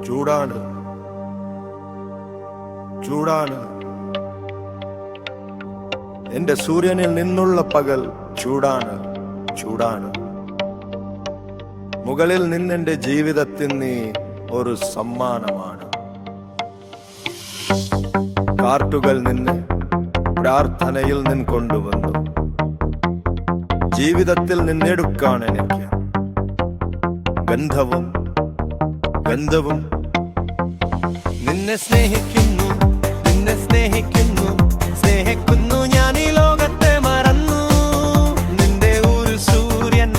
ചൂടാണ് ചൂടാണ് എന്റെ സൂര്യനിൽ നിന്നുള്ള പകൽ ചൂടാണ് ചൂടാണ്. മുകളിൽ നിന്നെന്റെ ജീവിതത്തിൽ നീ ഒരു സമ്മാനമാണ്. കാർട്ടുകൾ നിന്നെ പ്രാർത്ഥനയിൽ നിൻ കൊണ്ടുവന്നു. ജീവിതത്തിൽ നിന്നെടുക്കാൻ എനിക്ക് ഗന്ധവും ഗന്ധവും. നിന്നെ സ്നേഹിക്കുന്നു, നിന്നെ സ്നേഹിക്കുന്നു, സ്നേഹിക്കുന്നു ഞാൻ ഈ ലോകത്തെ മറന്നു. നിന്റെ ഒരു സൂര്യൻ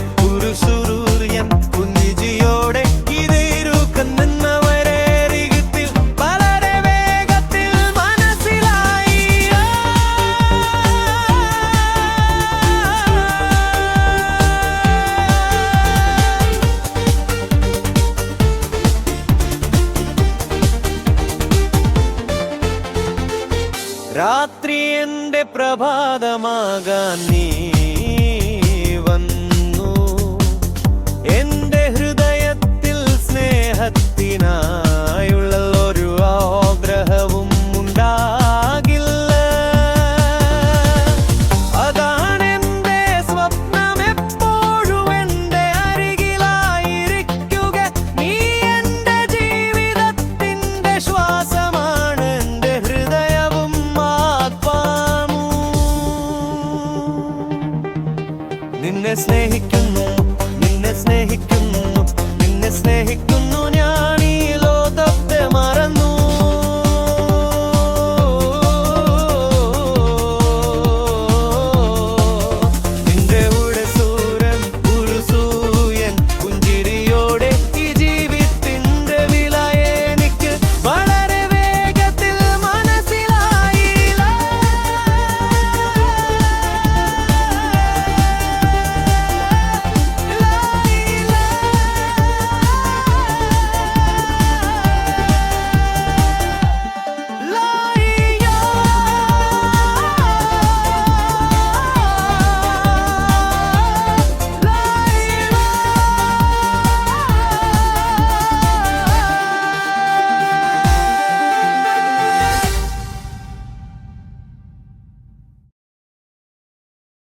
കുഞ്ഞിജിയോടെ ഇതിരുക്കുന്നവരെ അരികത്തിൽ വളരെ വേഗത്തിൽ മനസ്സിലായി. രാത്രി എന്റെ പ്രഭാതമാകാൻ നീ